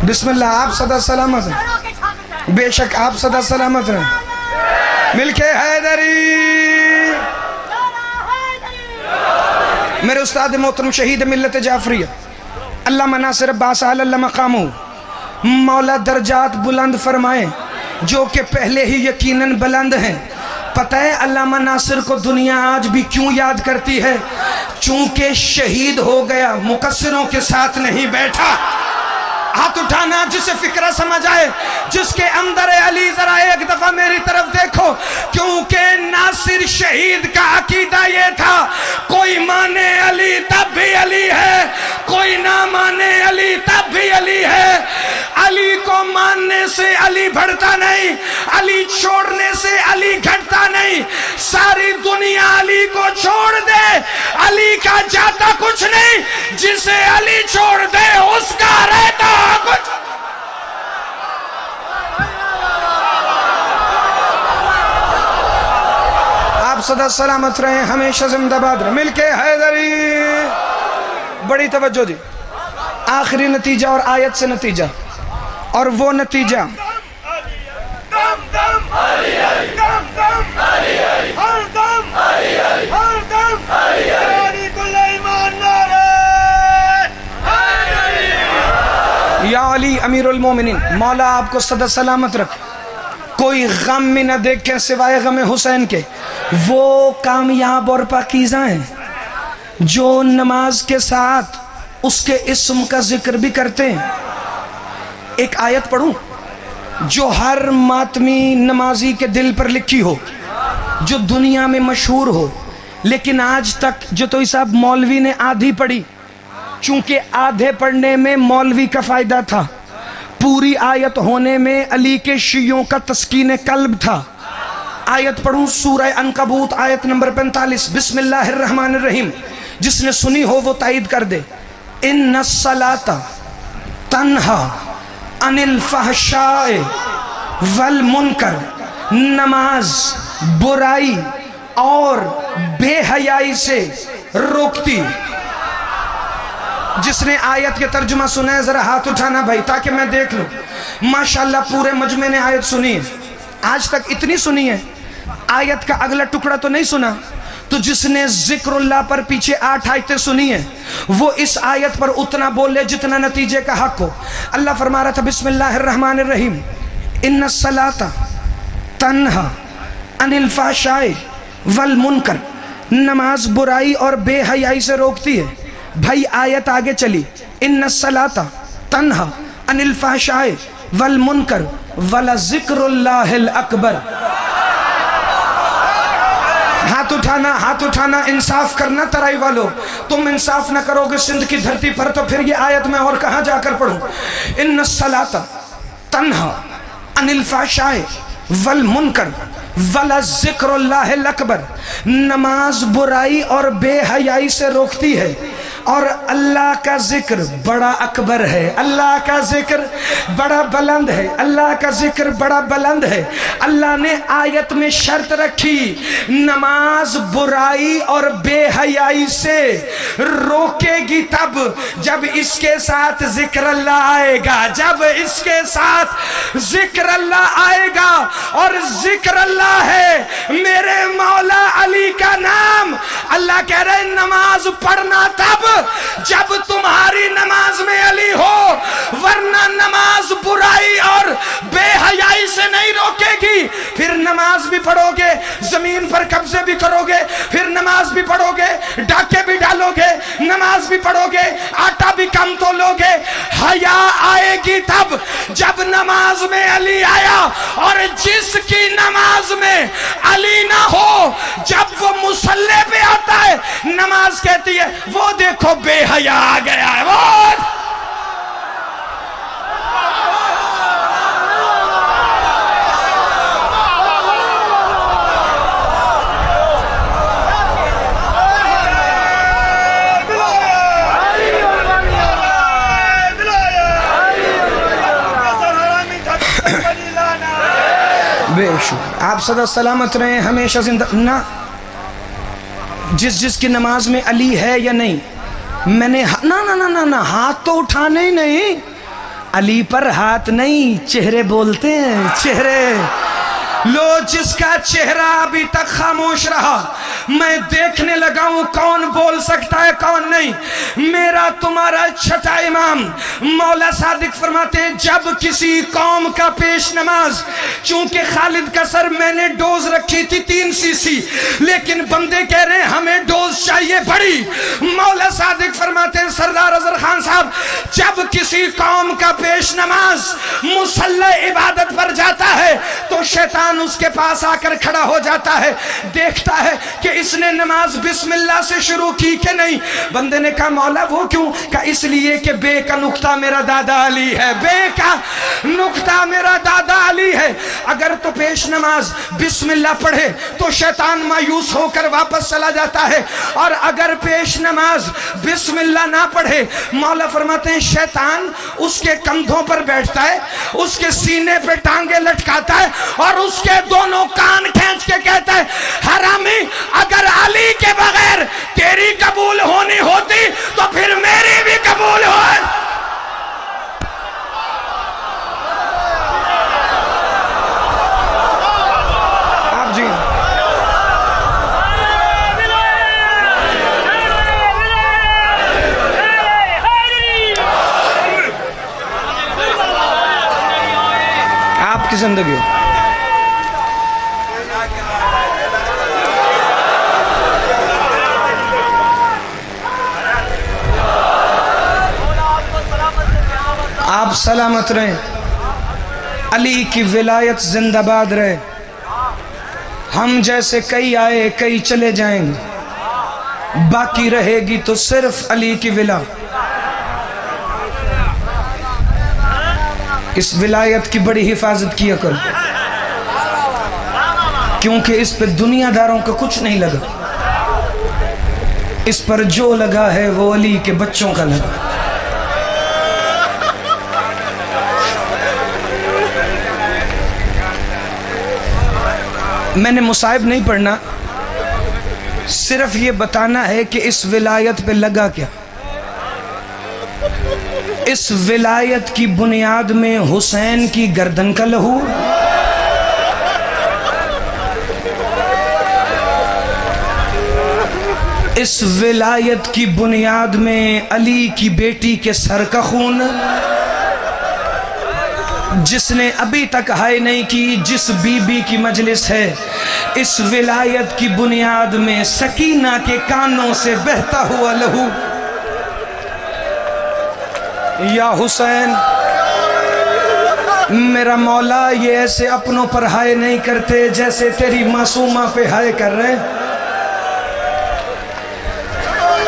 بسم اللہ، آپ سدا سلامت رہیں، بے شک آپ سدا سلامت رہیں۔ مل کے حیدری، میرے استاد محترم شہید ملت جعفریہ علامہ ناصر عباس اللہ مقامہ، مولا درجات بلند فرمائیں، جو کہ پہلے ہی یقیناً بلند ہیں۔ پتہ ہے علامہ ناصر کو دنیا آج بھی کیوں یاد کرتی ہے؟ چونکہ شہید ہو گیا، مقصروں کے ساتھ نہیں بیٹھا۔ ہاتھ اٹھانا جسے فکرہ سمجھ آئے، جس کے اندر علی، ذرا ایک دفعہ میری طرف دیکھو۔ کیونکہ ناصر شہید کا عقیدہ یہ تھا، کوئی مانے علی تب بھی علی ہے، کوئی نہ مانے علی تب بھی علی ہے۔ علی کو ماننے سے علی بڑھتا نہیں، علی چھوڑنے سے علی گھٹتا نہیں۔ ساری دنیا علی کو چھوڑ دے، علی کا جاتا کچھ نہیں، جسے علی چھوڑ دے اس کا رہتا کچھ۔ آپ صدا سلامت رہیں، ہمیشہ زندہ باد رہیں، مل کے حیدری۔ بڑی توجہ دی، آخری نتیجہ اور آیت سے نتیجہ، اور وہ نتیجہ یا علی امیر المومنین، مولا آپ کو صدا سلامت رکھ، کوئی غم میں نہ دیکھیں سوائے غم حسین کے۔ وہ کامیاب اور پاکیزہ ہیں جو نماز کے ساتھ اس کے اسم کا ذکر بھی کرتے ہیں۔ ایک آیت پڑھوں جو ہر ماتمی نمازی کے دل پر لکھی ہو، جو دنیا میں مشہور ہو، لیکن آج تک جو تو صاحب مولوی نے آدھی پڑھی، چونکہ آدھے پڑھنے میں مولوی کا فائدہ تھا، پوری آیت ہونے میں علی کے شیعوں کا تسکین قلب تھا۔ آیت پڑھوں سورہ عنکبوت آیت نمبر 45، بسم اللہ الرحمن الرحیم، جس نے سنی ہو وہ تائید کر دے۔ ان الصلاۃ تنہا عن الفحشاء والمنکر، نماز برائی اور بے حیائی سے روکتی۔ جس نے آیت کے ترجمہ سنا ہے ذرا ہاتھ اٹھانا بھائی، تاکہ میں دیکھ لوں۔ ماشاءاللہ پورے مجمع نے آیت سنی ہے، آج تک اتنی سنی ہے، آیت کا اگلا ٹکڑا تو نہیں سنا۔ تو جس نے ذکر اللہ پر پیچھے 8 آیتیں سنی ہیں وہ اس آیت پر اتنا بولے جتنا نتیجے کا حق ہو۔ اللہ فرما رہا تھا بسم اللہ الرحمن الرحیم، ان الصلاۃ تنہا عن الفحشاء والمنکر، نماز برائی اور بے حیائی سے روکتی ہے۔ بھائی آیت آگے چلی، ان الصلاۃ تنہا عن الفحشاء والمنکر ولذکر اللہ الاکبر۔ ہاتھ اٹھانا، انصاف کرنا ترائی والو، تم انصاف نہ کرو گے سندھ کی دھرتی پر تو پھر یہ آیت میں اور کہاں جا کر پڑھوں؟ ان الصلاۃ تنہا عن الفحشاء والمنکر ولذکر اللہ الاکبر، نماز برائی اور بے حیائی سے روکتی ہے، اور اللہ کا ذکر بڑا اکبر ہے، اللہ کا ذکر بڑا بلند ہے، اللہ کا ذکر بڑا بلند ہے۔ اللہ نے آیت میں شرط رکھی، نماز برائی اور بے حیائی سے روکے گی تب جب اس کے ساتھ ذکر اللہ آئے گا، جب اس کے ساتھ ذکر اللہ آئے گا، اور ذکر اللہ ہے میرے مولا علی کا نام۔ اللہ کہہ رہے نماز پڑھنا تب جب تمہاری نماز میں علی ہو، ورنہ نماز برائی اور بے حیائی سے نہیں روکے گی۔ پھر نماز بھی پڑھو گے، زمین پر قبضے بھی کرو گے، پھر نماز بھی پڑھو گے، ڈاکے بھی ڈالو گے، نماز بھی پڑھو گے، آٹا بھی کم تو لو گے۔ حیا آئے گی تب جب نماز میں علی آیا، اور جس کی نماز میں علی نہ ہو جب وہ مصلی پہ آتا ہے نماز کہتی ہے وہ دیکھو بے حیا آ گیا ہے۔ وہ بے شکر، آپ صدا سلامت رہیں، ہمیشہ زندہ نہ۔ جس کی نماز میں علی ہے یا نہیں، میں نے نہ ہاتھ تو اٹھانے ہی نہیں، علی پر ہاتھ نہیں، چہرے بولتے ہیں، چہرے لو۔ جس کا چہرہ ابھی تک خاموش رہا میں دیکھنے لگا ہوں کون بول سکتا ہے کون نہیں. میرا تمہارا چھٹا امام مولا صادق فرماتے ہیں جب کسی قوم کا پیش نماز, چونکہ خالد کا سر میں نے ڈوز رکھی تھی 3 cc, لیکن بندے کہہ رہے ہیں ہمیں ڈوز چاہیے بڑی. مولا صادق فرماتے ہیں سردار اظہر خان صاحب جب کسی قوم کا پیش نماز مصلی عبادت پر جاتا ہے تو شیطان اس کے پاس آ کر کھڑا ہو جاتا ہے, دیکھتا ہے کہ اس نے نماز بسم اللہ سے شروع کی کہ نہیں. بندے نے کہا مولا وہ کیوں؟ کہا اس لیے کہ بے کا نقطہ میرا دادا علی ہے, بے کا نقطہ میرا دادا علی ہے. اگر تو پیش نماز بسم اللہ پڑھے تو شیطان مایوس ہو کر واپس چلا جاتا ہے, اور اگر پیش نماز بسم اللہ نہ پڑھے مولا فرماتے ہیں شیطان اس کے کندھوں پر بیٹھتا ہے, اس کے سینے پہ ٹانگیں لٹکاتا ہے اور اس کے دونوں کان کھینچ کے کہتا ہے حرامی اگر علی کے بغیر تیری قبول ہونی ہوتی تو پھر میری بھی قبول ہو. آپ جی آپ کی زندگی آپ سلامت رہیں, علی کی ولایت زندہ باد رہے. ہم جیسے کئی آئے کئی چلے جائیں گے, باقی رہے گی تو صرف علی کی ولا. اس ولایت کی بڑی حفاظت کیا کرو, کیونکہ اس پہ دنیا داروں کا کچھ نہیں لگا, اس پر جو لگا ہے وہ علی کے بچوں کا لگا. میں نے مصائب نہیں پڑھنا, صرف یہ بتانا ہے کہ اس ولایت پہ لگا کیا. اس ولایت کی بنیاد میں حسین کی گردن کا لہو, اس ولایت کی بنیاد میں علی کی بیٹی کے سر کا خون, جس نے ابھی تک ہائے نہیں کی جس بی بی کی مجلس ہے. اس ولایت کی بنیاد میں سکینہ کے کانوں سے بہتا ہوا لہو. یا حسین میرا مولا یہ ایسے اپنوں پر ہائے نہیں کرتے جیسے تیری معصومہ پہ ہائے کر رہے.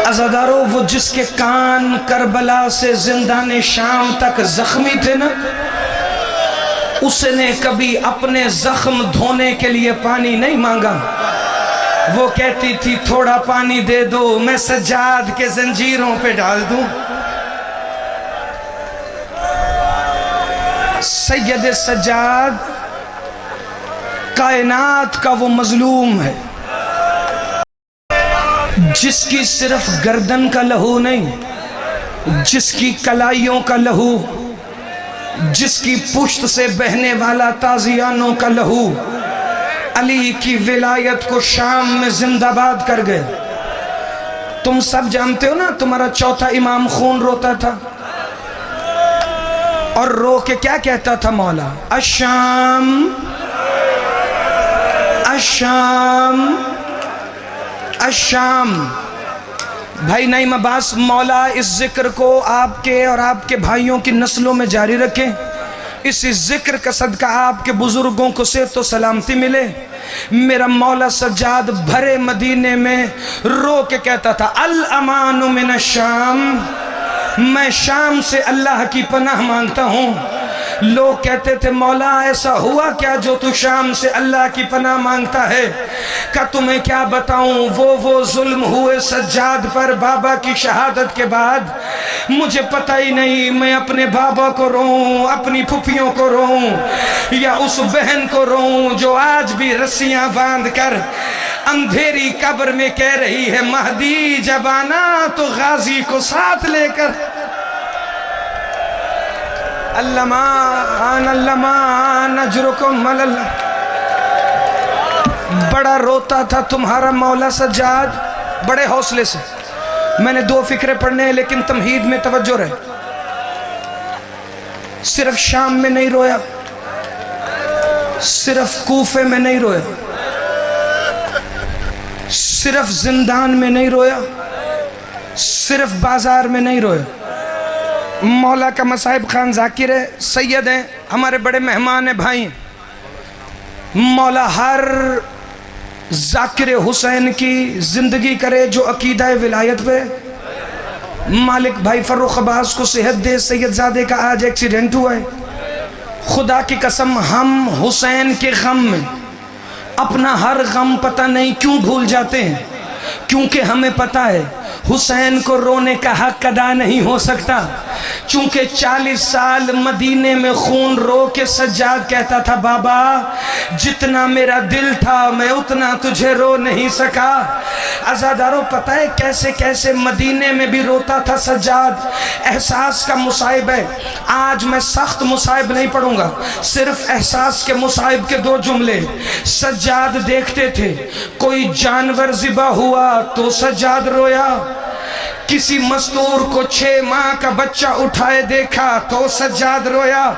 عزادارو وہ جس کے کان کربلا سے زندان شام تک زخمی تھے نا, اس نے کبھی اپنے زخم دھونے کے لیے پانی نہیں مانگا. وہ کہتی تھی تھوڑا پانی دے دو میں سجاد کے زنجیروں پہ ڈال دوں. سید سجاد کائنات کا وہ مظلوم ہے جس کی صرف گردن کا لہو نہیں, جس کی کلائیوں کا لہو, جس کی پشت سے بہنے والا تازیانوں کا لہو علی کی ولایت کو شام میں زندہ باد کر گئے. تم سب جانتے ہو نا تمہارا چوتھا امام خون روتا تھا, اور رو کے کیا کہتا تھا مولا, الشام الشام الشام. بھائی نعیم عباس مولا اس ذکر کو آپ کے اور آپ کے بھائیوں کی نسلوں میں جاری رکھیں. اس ذکر کا صدقہ آپ کے بزرگوں کو صحت و سلامتی ملے. میرا مولا سجاد بھرے مدینے میں رو کے کہتا تھا الامان من الشام, میں شام سے اللہ کی پناہ مانگتا ہوں. لوگ کہتے تھے مولا ایسا ہوا کیا جو تو شام سے اللہ کی پناہ مانگتا ہے؟ کہ تمہیں کیا بتاؤں, وہ ظلم ہوئے سجاد پر بابا کی شہادت کے بعد. مجھے پتہ ہی نہیں میں اپنے بابا کو روؤں, اپنی پھپھیوں کو روؤں, یا اس بہن کو روؤں جو آج بھی رسیاں باندھ کر اندھیری قبر میں کہہ رہی ہے مہدی جب آنا تو غازی کو ساتھ لے کر. اللمان اللمان نجرکم اللہ. بڑا روتا تھا تمہارا مولا سجاد، بڑے حوصلے سے. میں نے 2 فقرے پڑھنے ہیں لیکن تمہید میں توجہ رہے. صرف شام میں نہیں رویا، صرف کوفے میں نہیں رویا، صرف زندان میں نہیں رویا، صرف بازار میں نہیں رویا. مولا کا مصاحب خان ذاکر ہے، سید ہیں، ہمارے بڑے مہمان ہیں، بھائی ہیں. مولا ہر ذاکر حسین کی زندگی کرے جو عقیدہ ولایت پہ. مالک بھائی فروخ عباس کو صحت دے، سید زادے کا آج ایکسیڈنٹ ہوا ہے. خدا کی قسم ہم حسین کے غم میں اپنا ہر غم پتہ نہیں کیوں بھول جاتے ہیں، کیونکہ ہمیں پتہ ہے حسین کو رونے کا حق ادا نہیں ہو سکتا. چونکہ 40 سال مدینے میں خون رو کے سجاد کہتا تھا بابا جتنا میرا دل تھا میں اتنا تجھے رو نہیں سکا. عزادارو پتہ ہے کیسے کیسے مدینے میں بھی روتا تھا سجاد. احساس کا مصائب ہے. آج میں سخت مصائب نہیں پڑھوں گا، صرف احساس کے مصائب کے 2 جملے. سجاد دیکھتے تھے کوئی جانور ذبح ہوا تو سجاد رویا، کسی مستور کو 6 ماہ کا بچہ اٹھائے دیکھا تو سجاد رویا،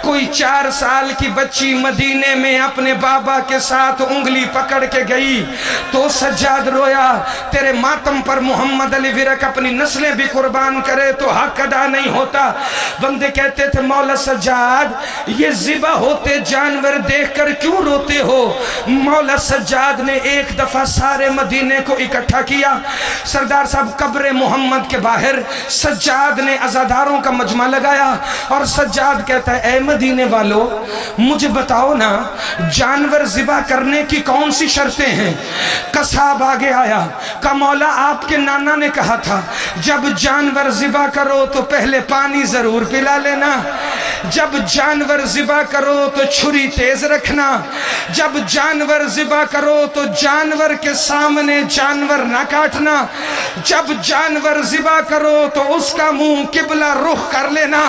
کوئی 4 سال کی بچی مدینے میں اپنے بابا کے ساتھ انگلی پکڑ کے گئی تو سجاد رویا. تیرے ماتم پر محمد علی ورق اپنی نسلیں بھی قربان کرے تو حق ادا نہیں ہوتا. بندے کہتے تھے مولا سجاد یہ ذبح ہوتے جانور دیکھ کر کیوں روتے ہو؟ مولا سجاد نے ایک دفعہ سارے مدینے کو اکٹھا کیا. سردار صاحب قبر محمد کے باہر سجاد نے عزاداروں کا مجمع لگایا اور سجاد کہتا ہے اے مدینے والو مجھے بتاؤ نا جانور ذبح کرنے کی کون سی شرطیں ہیں؟ قصاب آگے آیا کہ مولا آپ کے نانا نے کہا تھا جب جانور ذبح کرو تو پہلے پانی ضرور پلا لینا، جب جانور ذبح کرو تو چھری تیز رکھنا، جب جانور ذبح کرو تو جانور کے سامنے جانور نہ کاٹنا، جب جانور ذبح کرو تو اس کا منہ قبلہ رخ کر لینا.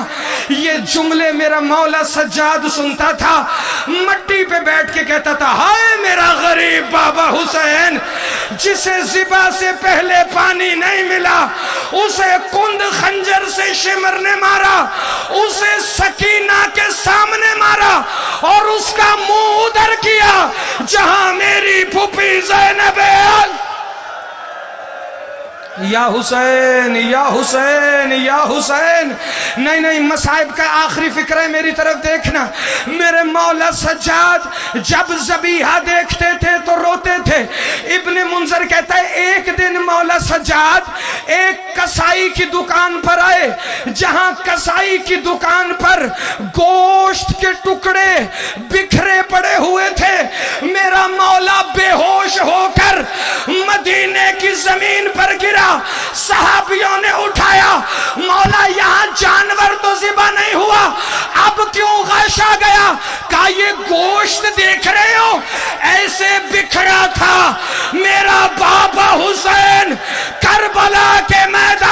یہ جملے میرا مولا سجاد سنتا تھا، مٹی پہ بیٹھ کے کہتا تھا ہائے میرا غریب بابا حسین جسے ذبح سے پہلے پانی نہیں ملا، اسے کند خنجر سے شمر نے مارا، اسے سکینہ کے سامنے مارا اور اس کا منہ ادھر کیا جہاں میری پھوپھی زینب ہے. یا حسین یا حسین یا حسین. نہیں نہیں مصائب کا آخری فکر ہے، میری طرف دیکھنا. میرے مولا سجاد جب ذبیحہ دیکھتے تھے تو روتے تھے. ابن منظر کہتا ہے ایک دن مولا سجاد ایک کسائی کی دکان پر آئے جہاں کسائی کی دکان پر گوشت کے ٹکڑے بکھرے پڑے ہوئے تھے. میرا مولا بے ہوش ہو کر مدینے کی زمین پر گرا. صحابیوں نے اٹھایا مولا یہاں جانور تو ذبح نہیں ہوا اب کیوں غش آ گیا؟ کہا یہ گوشت دیکھ رہے ہو ایسے بکھرا تھا میرا بابا حسین کربلا کے میدان